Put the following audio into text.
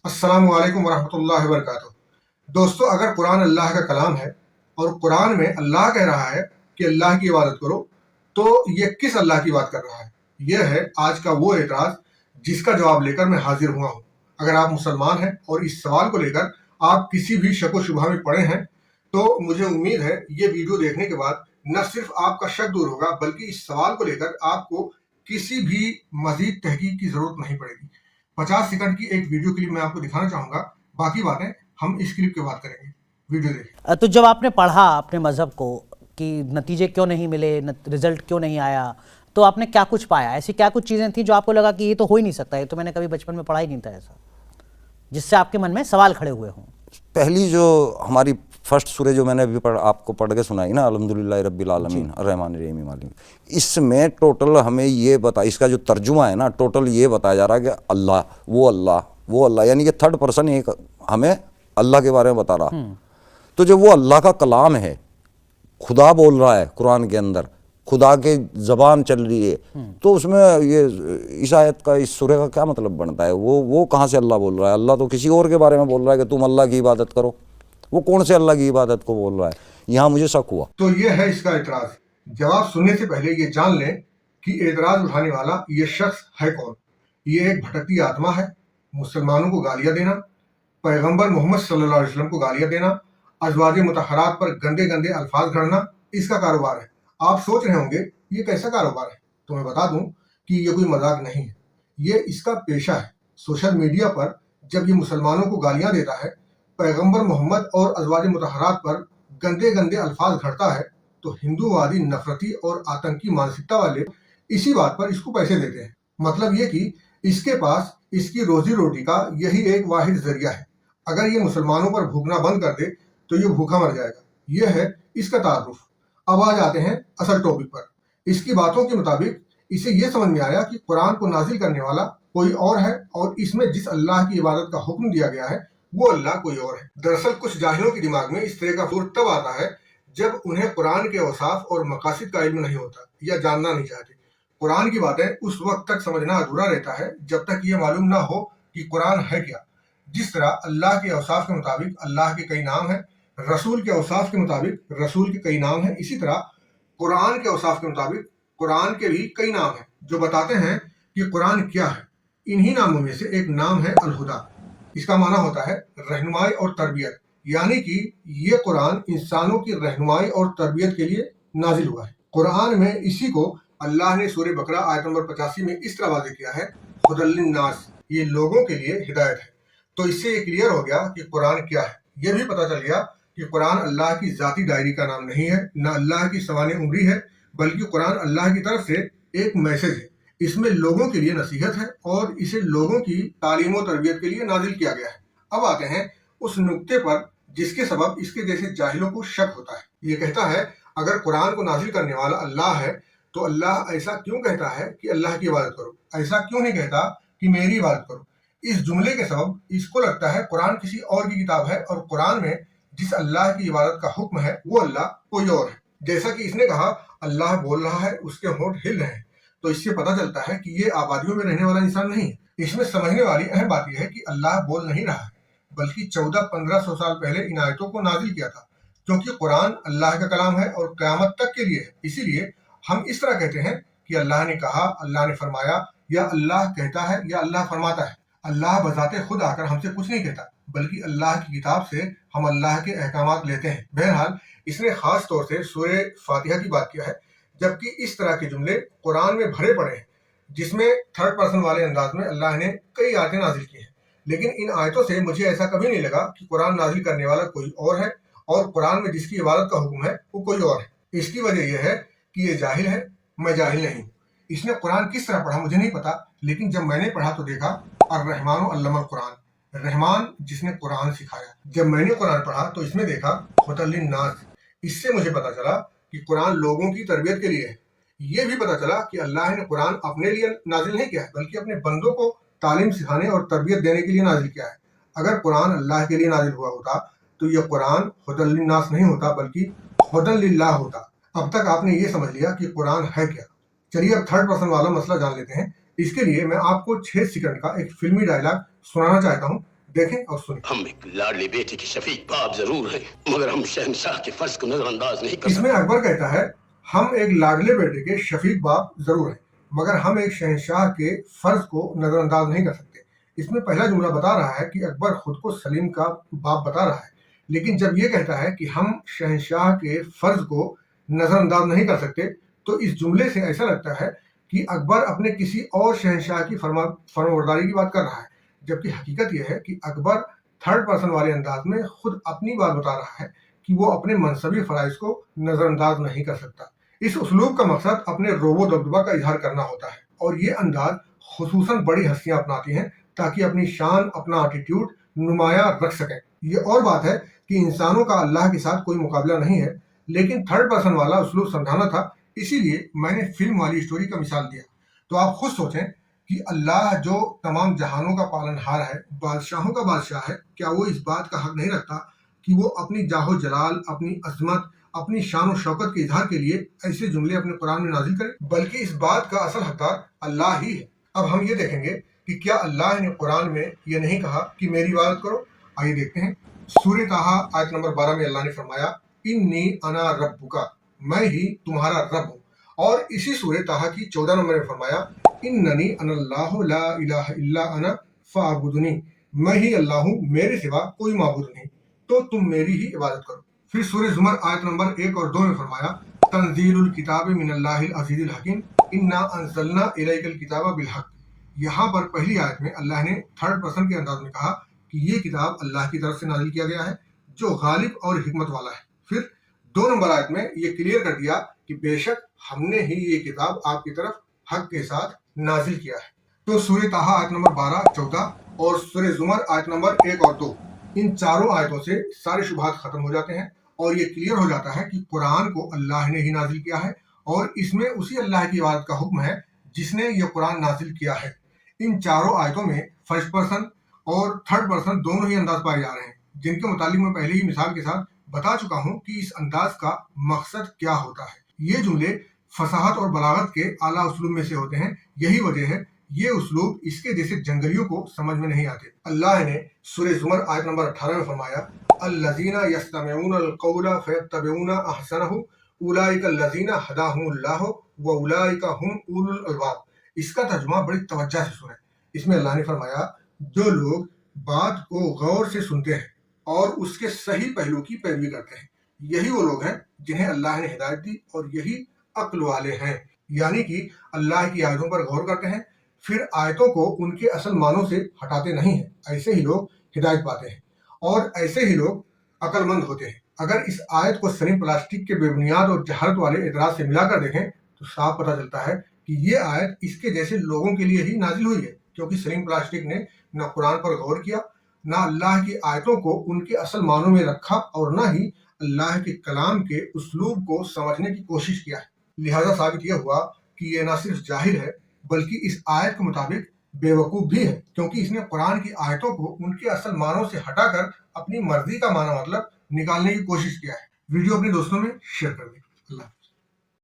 अस्सलाम वालेकुम वरहमतुल्लाहि वबरकातुहू। दोस्तों, अगर कुरान अल्लाह का कलाम है और कुरान में अल्लाह कह रहा है कि अल्लाह की इबादत करो, तो ये किस अल्लाह की बात कर रहा है? यह है आज का वो एतराज़ जिसका जवाब लेकर मैं हाजिर हुआ हूँ। अगर आप मुसलमान हैं और इस सवाल को लेकर आप किसी भी शक व शुबहा में पड़े हैं, तो मुझे उम्मीद है ये वीडियो देखने के बाद न सिर्फ आपका शक दूर होगा, बल्कि इस सवाल को लेकर आपको किसी भी मजीद तहकीक की जरूरत नहीं पड़ेगी। 50 सेकंड की एक वीडियो क्लिप मैं आपको दिखाना चाहूंगा, बाकी बातें हम इस क्लिप के बाद करेंगे। वीडियो देखिए। तो जब आपने पढ़ा अपने मज़हब को कि नतीजे क्यों नहीं मिले, रिजल्ट क्यों नहीं आया, तो आपने क्या कुछ पाया? ऐसी क्या कुछ चीज़ें थी जो आपको लगा कि ये तो हो ही नहीं सकता, ये तो मैंने कभी बचपन में पढ़ा ही नहीं था ऐसा, जिससे आपके मन में सवाल खड़े हुए हों? पहली जो हमारी फर्स्ट सूरह जो मैंने अभी आपको पढ़ के सुनाई ना, अल्हम्दुलिल्लाह रब्बिल आलमीन अर्रहमान अर्रहीम मालिक, इसमें टोटल हमें ये बता, इसका जो तर्जुमा है ना, टोटल ये बताया जा रहा है कि वो अल्लाह यानी कि थर्ड पर्सन एक हमें अल्लाह के बारे में बता रहा। तो जो वो अल्लाह का कलाम है, खुदा बोल रहा है कुरान के अंदर, खुदा के ज़बान चल रही है, तो उसमें ये इस आयत का, इस सूरह का क्या मतलब बनता है? वो कहाँ से अल्लाह बोल रहा है? अल्लाह तो किसी और के बारे में बोल रहा है कि तुम अल्लाह की इबादत करो। वो कौन से अल्लाह की इबादत को बोल रहा है? यहाँ मुझे शक हुआ। तो ये है इसका एतराज़। जवाब सुनने से पहले ये जान लें कि एतराज़ उठाने वाला ये शख्स है कौन। ये एक भटकती आत्मा है। मुसलमानों को गालियाँ देना, पैगंबर मोहम्मद सल्लल्लाहु अलैहि वसल्लम को गालियाँ देना, अज़वाज मुतहरात पर गंदे गंदे अल्फाज गढ़ना इसका कारोबार है। आप सोच रहे होंगे ये कैसा कारोबार है, तो मैं बता दूं कि ये कोई मजाक नहीं है, ये इसका पेशा है। सोशल मीडिया पर जब ये मुसलमानों को गालियां देता है, पैगंबर मोहम्मद और अज़वाज मुतहरात पर गंदे गंदे अल्फाज घड़ता है, तो हिंदूवादी नफरती और आतंकी मानसिकता वाले इसी बात पर इसको पैसे देते हैं। मतलब ये कि इसके पास इसकी रोजी रोटी का यही एक वाहिद जरिया है। अगर ये मुसलमानों पर भूखना बंद कर दे तो ये भूखा मर जाएगा। यह है इसका तारुफ। अब आ जाते हैं असल टॉपिक पर। इसकी बातों के मुताबिक इसे यह समझ में आया कि कुरान को नाजिल करने वाला कोई और है और इसमें जिस अल्लाह की इबादत का हुक्म दिया गया है वो अल्लाह कोई और है। दरअसल कुछ जाहिलों के दिमाग में इस तरह का फूर तब आता है जब उन्हें कुरान के औसाफ और मकासिद का इल्म नहीं होता या जानना नहीं चाहते। कुरान की बातें उस वक्त तक समझना अधूरा रहता है जब तक ये मालूम ना हो कि कुरान है क्या। जिस तरह अल्लाह के औसाफ के मुताबिक अल्लाह के कई नाम हैं, रसूल के औसाफ के मुताबिक रसूल के कई नाम हैं, इसी तरह कुरान के औसाफ के मुताबिक कुरान के भी कई नाम हैं जो बताते हैं कि कुरान क्या है। इन्हीं नामों में से एक नाम है अल-हुदा। इसका माना होता है रहनुमाई और तरबियत, यानी कि ये कुरान इंसानों की रहनुमाई और तरबियत के लिए नाजिल हुआ है। कुरान में इसी को अल्लाह ने सूरह बकरा आयत नंबर 85 में इस तरह वाज़ेह किया है, हुदल लिन्नास, ये लोगों के लिए हिदायत है। तो इससे ये क्लियर हो गया कि कुरान क्या है। यह भी पता चल गया कि कुरान अल्लाह की जाती डायरी का नाम नहीं है, न अल्लाह की सवाने उम्री है, बल्कि कुरान अल्लाह की तरफ से एक मैसेज है। इसमें लोगों के लिए नसीहत है और इसे लोगों की तालीम और तरबियत के लिए नाजिल किया गया है। अब आते हैं उस नुक्ते पर जिसके सबब इसके जैसे जाहिलों को शक होता है। ये कहता है अगर कुरान को नाजिल करने वाला अल्लाह है तो अल्लाह ऐसा क्यों कहता है कि अल्लाह की इबादत करो, ऐसा क्यों नहीं कहता कि मेरी इबादत करो। इस जुमले के सबब इसको लगता है कुरान किसी और की किताब है और कुरान में जिस अल्लाह की इबादत का हुक्म है वो अल्लाह कोई और है। जैसा कि इसने कहा अल्लाह बोल रहा है, उसके होंठ हिल रहे हैं, तो इससे पता चलता है कि ये आबादियों में रहने वाला इंसान नहीं है। इसमें समझने वाली अहम बात यह है कि अल्लाह बोल नहीं रहा है, बल्कि 1400-1500 साल पहले इन आयतों को नाजिल किया था, क्योंकि कुरान अल्लाह का कलाम है और क़यामत तक के लिए है। इसीलिए हम इस तरह कहते हैं कि अल्लाह ने कहा, अल्लाह ने फरमाया, या अल्लाह कहता है या अल्लाह फरमाता है। अल्लाह बजाते खुद आकर हमसे कुछ नहीं कहता, बल्कि अल्लाह की किताब से हम अल्लाह के अहकामात लेते हैं। बहरहाल इसने खास तौर से सूरह फातिहा की बात किया है, जबकि इस तरह के जुमले कुरान में भरे पड़े हैं जिसमें थर्ड पर्सन वाले अंदाज में अल्लाह ने कई आयतें नाजिल की हैं। लेकिन इन आयतों से मुझे ऐसा कभी नहीं लगा कि कुरान नाजिल करने वाला कोई और है और कुरान में जिसकी इबादत का हुक्म है वो कोई और है। इसकी वजह यह है कि ये जाहिल है, मैं जाहिल नहीं हूँ। इसने कुरान किस तरह पढ़ा मुझे नहीं पता, लेकिन जब मैंने पढ़ा तो देखा अर्रहमानु अल्लमल कुरान, रहमान जिसने कुरान सिखाया। जब मैंने कुरान पढ़ा तो इसमें देखा हुदल लिन्नास। इससे मुझे पता चला कि कुरान लोगों की तरबियत के लिए है। ये भी पता चला कि अल्लाह ने कुरान अपने लिए नाजिल नहीं किया है, बल्कि अपने बंदों को तालीम सिखाने और तरबियत देने के लिए नाजिल किया है। अगर कुरान अल्लाह के लिए नाजिल हुआ होता तो यह कुरान हुदल लिन्नास नहीं होता, बल्कि हुदल लिल्लाह होता। अब तक आपने ये समझ लिया कि कुरान है क्या। चलिए अब थर्ड पर्सन वाला मसला जान लेते हैं। इसके लिए मैं आपको 6 सेकंड का एक फिल्मी डायलॉग सुनाना चाहता हूँ دیکھیں اور سنیں. ہم ایک لاڈلی بیٹے کے شفیق باپ ضرور ہیں مگر ہم شہنشاہ کے فرض کو نظر انداز نہیں کر اس میں اکبر کہتا ہے ہم ایک لاڈلے بیٹے کے شفیق باپ ضرور ہیں مگر ہم ایک شہنشاہ کے فرض کو نظر انداز نہیں کر سکتے. اس میں پہلا جملہ بتا رہا ہے کہ اکبر خود کو سلیم کا باپ بتا رہا ہے، لیکن جب یہ کہتا ہے کہ ہم شہنشاہ کے فرض کو نظر انداز نہیں کر سکتے تو اس جملے سے ایسا لگتا ہے کہ اکبر اپنے کسی اور شہنشاہ کی فرمانبرداری کی بات کر رہا ہے، جبکہ حقیقت یہ ہے کہ اکبر تھرڈ پرسن والے انداز میں خود اپنی بات بتا رہا ہے کہ وہ اپنے منصبی فرائض کو نظر انداز نہیں کر سکتا. اس اسلوب کا مقصد اپنے روب و دبدبہ کا اظہار کرنا ہوتا ہے، اور یہ انداز خصوصاً بڑی ہستیاں اپناتی ہیں تاکہ اپنی شان، اپنا ایٹیٹیوڈ نمایاں رکھ سکیں. یہ اور بات ہے کہ انسانوں کا اللہ کے ساتھ کوئی مقابلہ نہیں ہے، لیکن تھرڈ پرسن والا اسلوب سمجھانا تھا، اسی لیے میں نے فلم والی اسٹوری کا مثال دیا. تو آپ خود سوچیں کہ اللہ جو تمام جہانوں کا پالن ہار ہے، بادشاہوں کا بادشاہ ہے، کیا وہ اس بات کا حق نہیں رکھتا کہ وہ اپنی جاہ و جلال، اپنی عظمت، اپنی شان و شوکت کے اظہار کے لیے ایسے جملے اپنے قرآن میں نازل کرے؟ بلکہ اس بات کا اصل حقدار اللہ ہی ہے. اب ہم یہ دیکھیں گے کہ کیا اللہ نے قرآن میں یہ نہیں کہا کہ میری عبادت کرو؟ آئیے دیکھتے ہیں. سورہ طٰہٰ آیت نمبر 12 میں اللہ نے فرمایا انی انا ربک، میں ہی تمہارا رب ہوں. اور اسی سورہ طٰہٰ کی 14 نمبر میں فرمایا اننی انا اللہ لا الہ الا انا فاعبدنی، میں ہی اللہ ہوں، میرے سوا کوئی معبود نہیں، تو تم میری ہی عبادت کرو. پھر سورہ زمر آیت نمبر 1 اور 2 میں فرمایا تنزیل الکتاب من اللہ العزیز الحکیم انا انزلنا الیک الکتاب بالحق. یہاں پر پہلی آیت میں اللہ نے تھرڈ پرسن کے انداز میں کہا کہ یہ کتاب اللہ کی طرف سے نازل کیا گیا ہے جو غالب اور حکمت والا ہے. پھر 2 نمبر آیت میں یہ کلیئر کر دیا کہ بے شک ہم نے ہی یہ کتاب آپ کی طرف حق کے ساتھ نازل کیا ہے. تو سورہ طٰہٰ آیت نمبر 12، 14 اور سورہ زمر آیت نمبر 1 اور 2، ان چاروں آیتوں سے سارے شبہات ختم ہو جاتے ہیں اور یہ کلیئر ہو جاتا ہے کہ قرآن کو اللہ نے ہی نازل کیا ہے اور اس میں اسی اللہ کی عبادت کا حکم ہے جس نے یہ قرآن نازل کیا ہے. ان چاروں آیتوں میں فرسٹ پرسن اور تھرڈ پرسن دونوں ہی انداز پائے جا رہے ہیں، جن کے متعلق میں پہلے ہی مثال کے ساتھ بتا چکا ہوں کہ اس انداز کا مقصد کیا ہوتا ہے. یہ جملے فصاحت اور بلاغت کے اعلیٰ اسلوب میں سے ہوتے ہیں، یہی وجہ ہے یہ اسلوب اس کے جیسے جنگلیوں کو سمجھ میں نہیں آتے. اللہ نے سورہ زمر آیت نمبر 18 میں فرمایا الذین یستمعون القول فیتبعون احسنہ اولئک الذین ہداہم اللہ واولئک هم اولو الالباب. اس کا ترجمہ بڑی توجہ سے سنیں. اس میں اللہ نے فرمایا جو لوگ بات کو غور سے سنتے ہیں اور اس کے صحیح پہلو کی پیروی کرتے ہیں، یہی وہ لوگ ہیں جنہیں اللہ نے ہدایت دی اور یہی عقل والے ہیں. یعنی کہ اللہ کی آیتوں پر غور کرتے ہیں، پھر آیتوں کو ان کے اصل معنوں سے ہٹاتے نہیں ہیں. ایسے ہی لوگ ہدایت پاتے ہیں اور ایسے ہی لوگ عقل مند ہوتے ہیں. اگر اس آیت کو سلیم پلاسٹک کے بے بنیاد اور جہالت والے اعتراض سے ملا کر دیکھیں تو صاف پتہ چلتا ہے کہ یہ آیت اس کے جیسے لوگوں کے لیے ہی نازل ہوئی ہے، کیونکہ سلیم پلاسٹک نے نہ قرآن پر غور کیا، نہ اللہ کی آیتوں کو ان کے اصل معنوں میں رکھا اور نہ ہی اللہ کے کلام کے اسلوب کو سمجھنے کی کوشش کیا ہے. لہذا ثابت یہ ہوا کہ یہ نہ صرف جاہل ہے بلکہ اس آیت کے مطابق بے وقوف بھی ہے، کیونکہ اس نے قرآن کی آیتوں کو ان کے اصل معنوں سے ہٹا کر اپنی مرضی کا معنی مطلب نکالنے کی کوشش کیا ہے. ویڈیو اپنے دوستوں میں شیئر کر دیں. اللہ